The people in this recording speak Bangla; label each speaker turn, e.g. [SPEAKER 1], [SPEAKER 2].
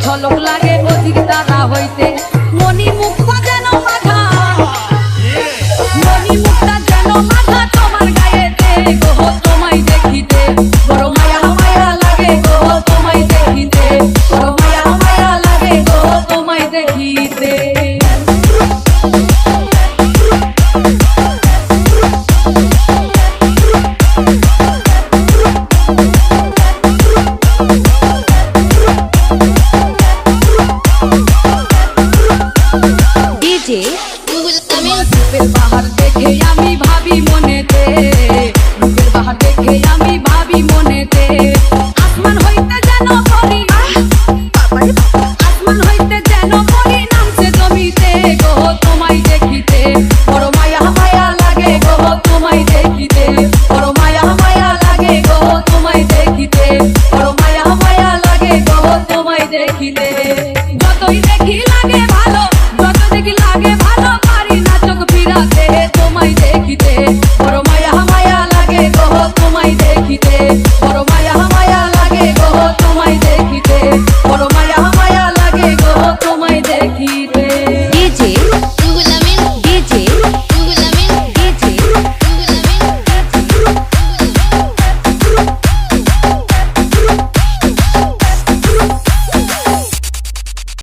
[SPEAKER 1] ঝলক লাগে অধিক দ্বারা হইতে মনি মুক্তা যেন মাথা মনি মুক্তা যেন মাথা তোমার গায়েতে গো তোমায় দেখিতে বড় মায়া মায়া লাগে গো তোমায় দেখিতে বড় মায়া মায়া লাগে গো তোমায় দেখিতে রূপের বাহার দেখে আমি ভাবি মনেতে রূপের বাহার দেখে আমি ভাবি মনেতে আসমান হইতে যেন পরি আসমান হইতে যেন পরি নামছে জমিতে গো তোমায় দেখিতে বড় মায়া মায়া লাগে গো তোমায় দেখিতে বড় মায়া মায়া লাগে গো তোমায় দেখিতে বড় মায়া মায়া লাগে গো তোমায় দেখিতে